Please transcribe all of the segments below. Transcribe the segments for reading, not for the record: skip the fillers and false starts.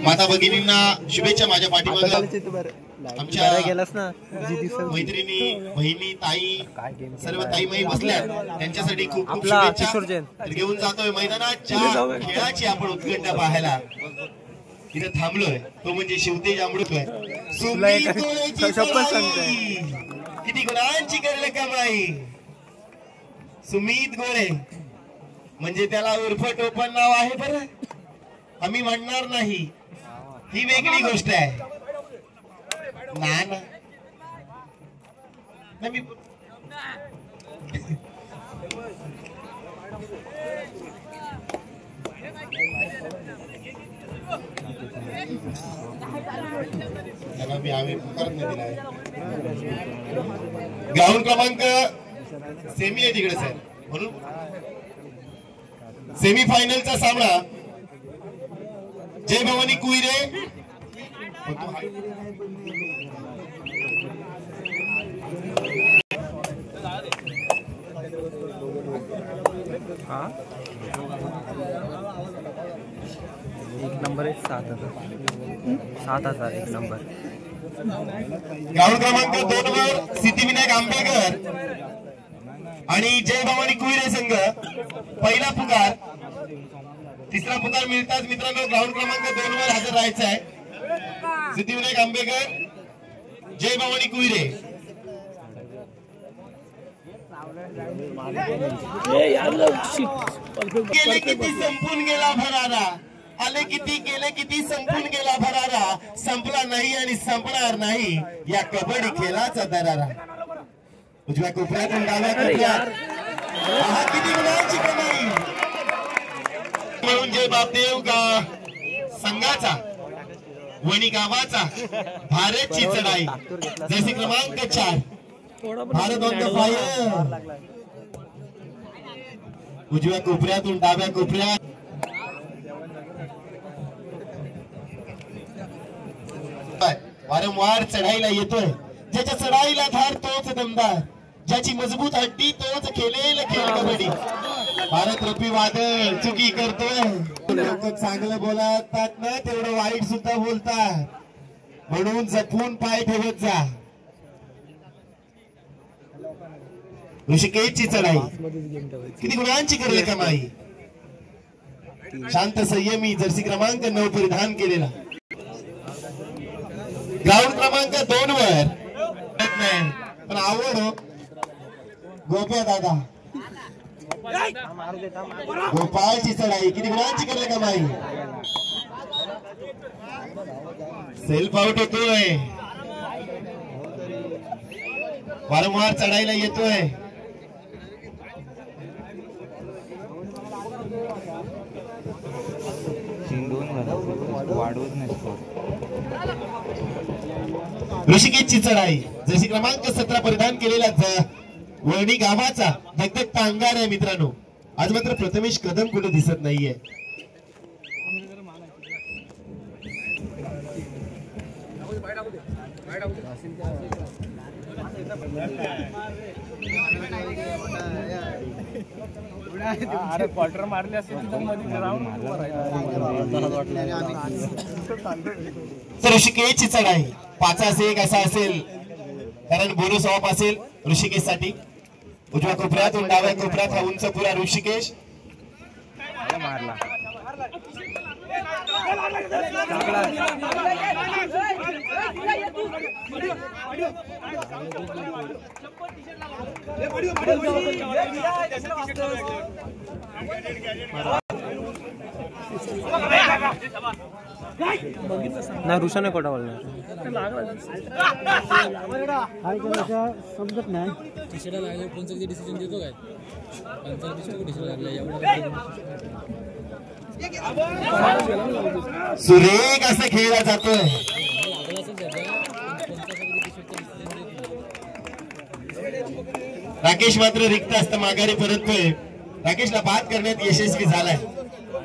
माता भगिनींना शुभेच्छा माझ्या पाठीमागे आमच्या मैत्रिणी बहिणी ताई सर्व ताईमाई बसल्या त्यांच्यासाठी खूप खूप शुभेच्छा घेऊन जातोय मैदानात खेळाची आपण उत्कंठा पाहायला इथे थांबलोय तो म्हणजे शिवतेज अमृतोय किती गुणांची करले कमाई सुमित गोळे म्हणजे त्याला उर्फ टोपण नाव आहे बरं आम्ही म्हणणार नाही ही वेगळी गोष्ट आहे ना आम्ही करत नाही दिलाय ग्राउंड क्रमांक सेमी आहे तिकडे साहेब म्हणून सेमी फायनलचा सामना जय भवानी कुईरे एक नंबर आहे 7,000 एक नंबर ग्राउंड क्रमांक 2 वर सिद्धिविनायक आंबेकर आणि जय भवानी कुईरे संघ पहिला पुकार तिसरा पुकार मिळताच मित्रांनो ग्राउंड क्रमांक 2 वर हजर राहायचं आहे सिद्धिविनायक आंबेकर जय भवानी कुईरे गेले किती संपून गेला भरारा आले किती गेले किती संपून गेला भरारा संपला नाही आणि संपणार नाही या कबड्डी खेळाचा दरारा उजव्या कोपऱ्यातून डाव्या कोपऱ्यात हा किती गुणांची कमाई म्हणून जय बापदेव संघाचा वणी गावाचा भारतची चढाई जैसी क्रमांक 4 भारत ऑन द फायर उजव्या कोपऱ्यातून डाव्या कोपऱ्यात वारंवार चढाईला येतोय ज्याच्या चढाईला धार तोच दमदार ज्याची मजबूत हड्डी तोच खेळेल खेळ कबड्डी भारत रूपी वादळ चुकी करतोय लोक चांगलं बोलतात ना तेवढं वाईट सुद्धा बोलतात म्हणून जपून पाय ठेवत जा ऋषिकेशची चढाई किती गुणांची करले कमाई शांत संयमी जर्सी क्रमांक 9 परिधान केलेला ग्राउंड क्रमांक 2 वर पण आवड हो गोप्या दादा गोपाळची चढाई किती गुणांची करले कमाई सेल्फ आउट होतोय वारंवार चढाईला येतोय ऋषिकेशची चढाई जशी क्रमांक 17 परिधान केलेला वणी गावाचा धगधगता अंगार आहे मित्रांनो आज मात्र प्रथमेश कदम कुठे दिसत नाहीये अरे क्वार्टर मारले असेल तर ऋषिकेशची चढाई 5-1 असा असेल कारण बोनस ऑफ असेल ऋषिकेश साठी उजव्या कोपऱ्यातून डाव्या कोपऱ्यात हा उंच पुरा ऋषिकेश मारला ना रुषाने कोटा बोलणार समजत नाही डिसिजन देतो काय सुरेख असं खेळला जातोय राकेश मात्र रिक्त असतं माघारी परततोय राकेशला बाद करण्यात यशस्वी झालाय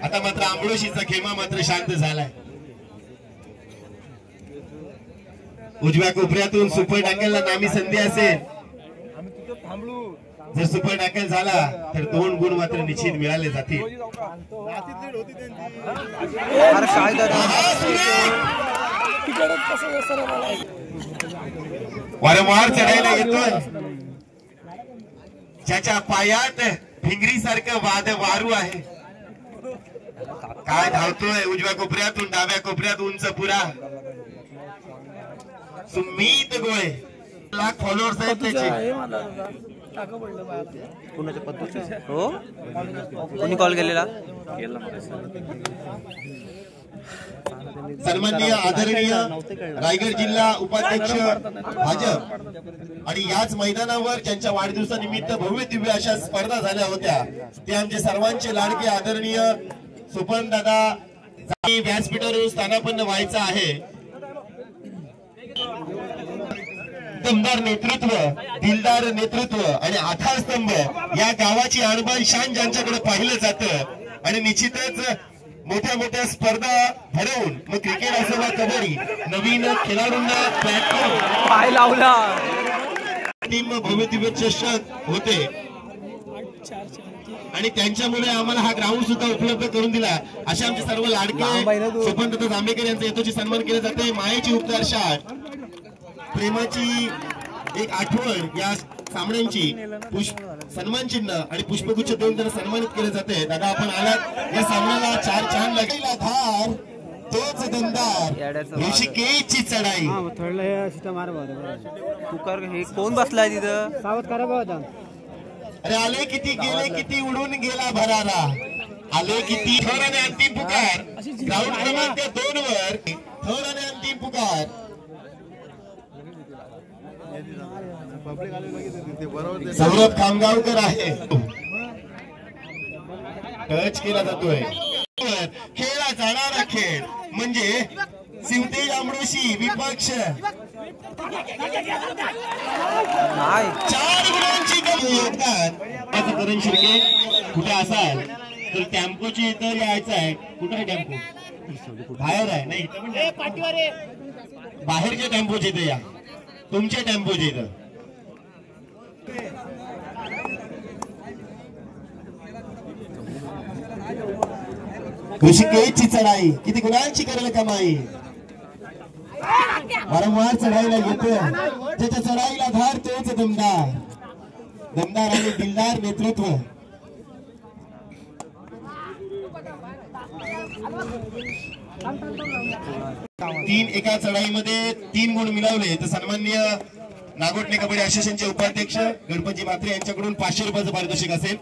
आता मात्र आंबळोशीचा खेमा मात्र शांत झालाय उजव्या कोपऱ्यातून सुपर टाकेलला नामी संधी असेल जर सुपर टॅकल झाला तर 2 गुण मात्र निश्चित मिळाले जातील. वारंवार चढायला येतोय, ज्याच्या पायात भिंगरी सारखं वारू आहे. काय धावतोय उजव्या कोपऱ्यातून डाव्या कोपऱ्यात उंच पुरा. सुमित गोळे, लाख फॉलोअर्स आहेत त्याचे. कुणाच्या पद्धतीचे हो कोणी कॉल केलेला. सन्माननीय आदरणीय रायगड जिल्हा उपाध्यक्ष भाजप आणि याच मैदानावर ज्यांच्या वाढदिवसानिमित्त भव्य दिव्य अशा स्पर्धा झाल्या होत्या ते आमचे सर्वांचे लाडके आदरणीय सोपन दादा व्यासपीठावर स्थानापन्न व्हायचं आहे. दमदार नेतृत्व, दिलदार नेतृत्व आणि आधारस्तंभ या गावाची आणबाण शान ज्यांच्याकडे पाहिलं जातं आणि निश्चितच मोठ्या मोठ्या स्पर्धा भरवून मग क्रिकेट असो वा कबड्डी नवीन खेळाडूंना प्लॅटफॉर्म पाय लावला. टीम भव्य दिव्य चषक होते आणि त्यांच्यामुळे आम्हाला हा ग्राउंड सुद्धा उपलब्ध करून दिला. अशा आमचे सर्व लाडके सोपन जांभेकर यांचा यथोचित सन्मान केला जाते. मायेची उपचार शाट, प्रेमाची एक आठवण या सामन्यांची सन्मान चिन्ह आणि पुष्पगुच्छ देऊन त्यांना सन्मानित केले जाते. दादा आपण आलात या सामन्याला 4 छान लागेला धार तोच दमदार ऋषिकेशची चढाई. हे कोण बसलाय तिथं सावध करा बाबा. अरे आले किती गेले किती उडून गेला भरारा. आले किती थर्ड आणि अंतिम पुकार ग्राउंड क्रमांक 2 वर थर्ड आणि अंतिम पुकार. सौरभ खामगावकर आहे. टच केला जातोय. खेळला जाणारा खेळ म्हणजे शिवतेज आमडोशी विपक्ष 4 गुणांची योगदान. करण शिर्के कुठे असाल तर टेम्पोची इथं यायचं आहे. कुठे टेम्पो बाहेर आहे नाही बाहेरच्या टेम्पोच्या इथं या, तुमच्या टेम्पोच्या इथं. ऋषिकेशची चढाई किती गुणांची करेल कमाई. वारंवार चढाईला येतोय, त्याच्या चढाईला धार तोच दमदार. दमदार आणि दिलदार नेतृत्व. तीन एका चढाईमध्ये 3 गुण मिळवले तर सन्माननीय नागोठणे कबड्डी असोसिएशनचे उपाध्यक्ष गणपती म्हात्रे यांच्याकडून 500 रुपयाचं पारितोषिक असेल.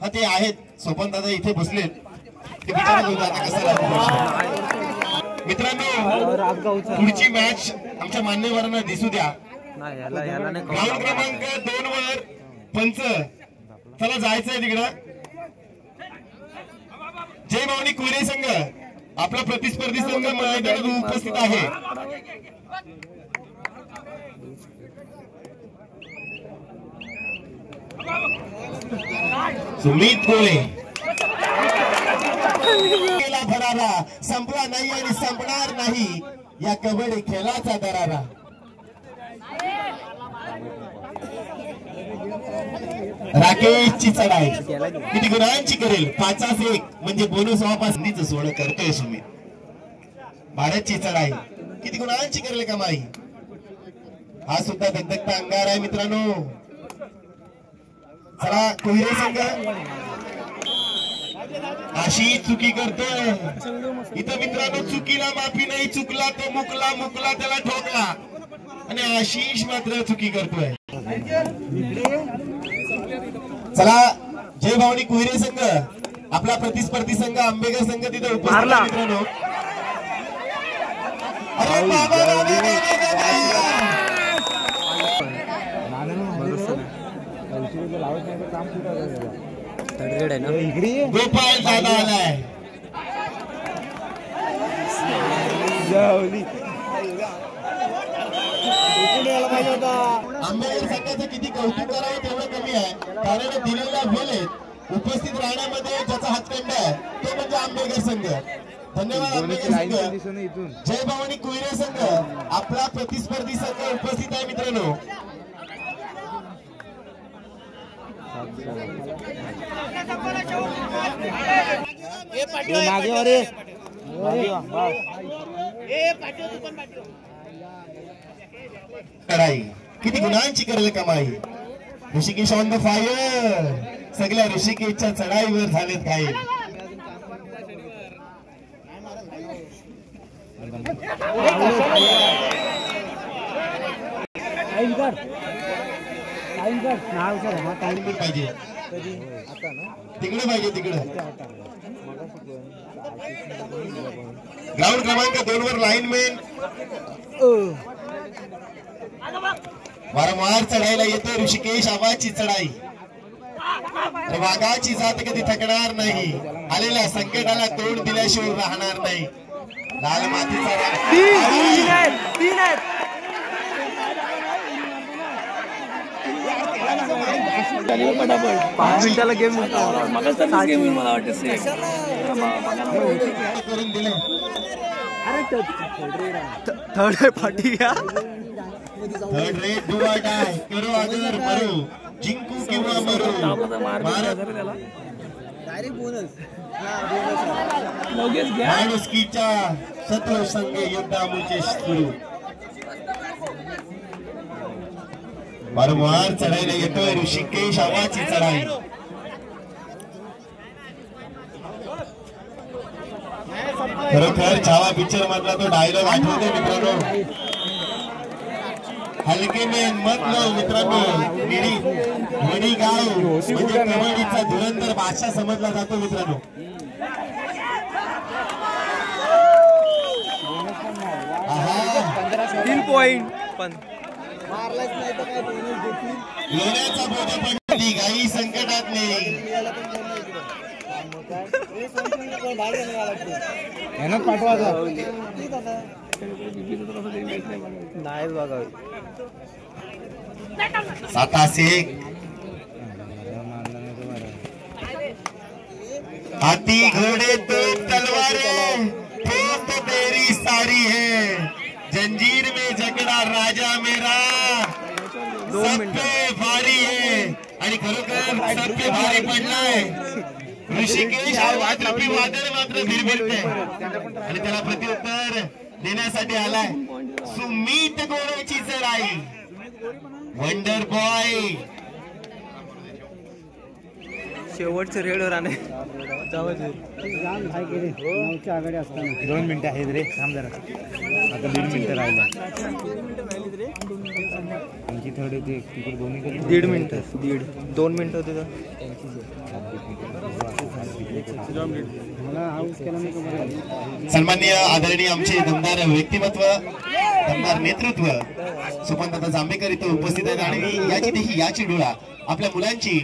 हा ते आहेत सोपन दादा इथे बसलेत ते विचारत होते आता कसं. मित्रांनो पुढची मॅच आमच्या मान्यवरांना दिसू द्या. ग्राउंड क्रमांक 2 वर पंच चला जायचंय तिकडं. जय भवानी कुरे संघ आपला प्रतिस्पर्धी संघ मैदानात उपस्थित आहे. सुमित गोळे भरारा संपला नाही आणि संपणार नाही या कबड्डी खेळाचा दरारा. राकेशची चढाई किती गुणांची करेल 5-1 म्हणजे बोनस वापस नीच सोड करतोय सुमित. भारतची चढाई किती गुणांची करेल कमाई. हा सुद्धा दगदगता अंगार आहे मित्रांनो. चला कोहिरे संघ अशी चुकी करतोय इथं मित्रांनो. चुकीला माफी नाही, चुकला तो मुकला, मुकला त्याला ठोकला आणि आशिष मात्र चुकी करतोय. चला जय भवानी कुहिरे संघ आपला प्रतिस्पर्धी संघ आंबेकर संघ तिथे उपस्थित आहे मित्रांनो. अरे बाबा गोपाल दादा आलाय. आंबेडकर संघाचं किती कौतुक करावं तेवढं कमी आहे, कारण दिलेल्या वेळेत उपस्थित राहण्यामध्ये ज्याचा हातखंड आहे तो म्हणजे आंबेडकर संघ. धन्यवाद आंबेडकर संघ. जय भवानी कुहिरे संघ आपला प्रतिस्पर्धी संघ उपस्थित आहे मित्रांनो. कढाई किती गुणांची करेल कमाई. Rishikesh on the fire. सगळ्या ऋषिकेशच्या चढाईवर झालेत घाईल. पाहिजे तिकडे पाहिजे तिकडे. ग्राउंड क्रमांक 2 वर लाईनमॅन वारंवार चढायला येतो ऋषिकेश. आबाची चढाई. वाघाची जात कधी थकणार नाही. आलेल्या संकटाला तोंड दिल्याशिवाय राहणार नाही. लाल मातीचा 5 मिनिटाला गेम मला वाटतं करून दिले. थर्ड पार्टी घ्या. Third rate do or die. करू अगर मरू. जिंकू किंवा मरू. माणुसकीच्या शत्रू संघ युद्धामुळे सुरू. वारंवार चढायला येतोय ऋषिकेश. आवाची चढाई. खरोखर छावा पिक्चर मधला तो डायलॉग आठवतो मित्रांनो. हलके में मत लो मित्रांनो. मिनी गाव म्हणजे कबड्डीचा धुरंधर भाषा समजला जातो मित्रांनो. तीन पॉइंट पण लोण्याचा बोजा पडली गाई संकटात नाही. पाठवायचा नाही बघा. 7-1. हाथी घोड़े तो तलवारें ठोक तो तेरी सारी है. जंजीर में जकड़ा राजा मेरा. सब पे भारी है. आणि खरोखर सब पे भारी पडलाय. ऋषिकेश वादळी वादळ मात्र भिरभिरते आणि त्याला प्रत्युत्तर देण्यासाठी आलाय. सुमित गोळ्याची चढाई. Wonder boy. शेवटचं रेडवर आणे. 2 मिनिटं आहेत रे. थांब जरा. आता 1.5 मिनिटं राहिलं. आणखी थर्ड येते तिकडे 1.5 मिनिटं. 2 मिनिटं होते तर. सन्माननीय आदरणीय आमचे दमदार व्यक्तिमत्व, दमदार नेतृत्व सुपंत जांभेकर इथे उपस्थित आहेत. आणि याची देखील याची डोळा आपल्या मुलांची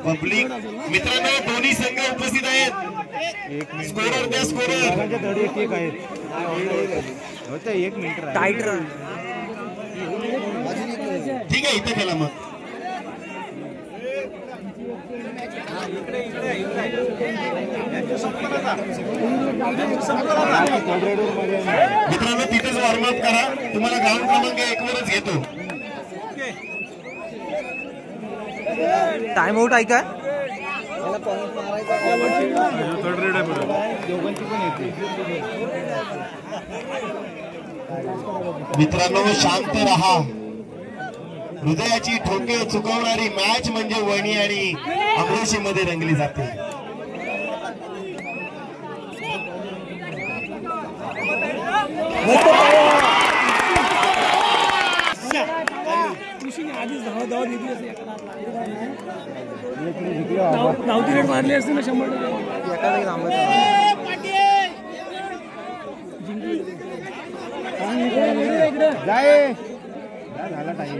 पब्लिक मित्रांनो दोन्ही संघ उपस्थित आहेत. स्कोरर द्या स्कोरर. 1 minute tight. ठीक आहे इथं केला मग. मित्रांनो तिथेच वॉर्मअप करा. तुम्हाला ग्राउंड क्रमांक 1 वरच घेतो. टाइम आउट आहे का? मित्रांनो शांत रहा. हृदयाची ठोके चुकवणारी मॅच म्हणजे वणी आणि अमृषी मध्ये रंगली जाते. धावती रेट मारली असते ना 100%. झाला टाइम.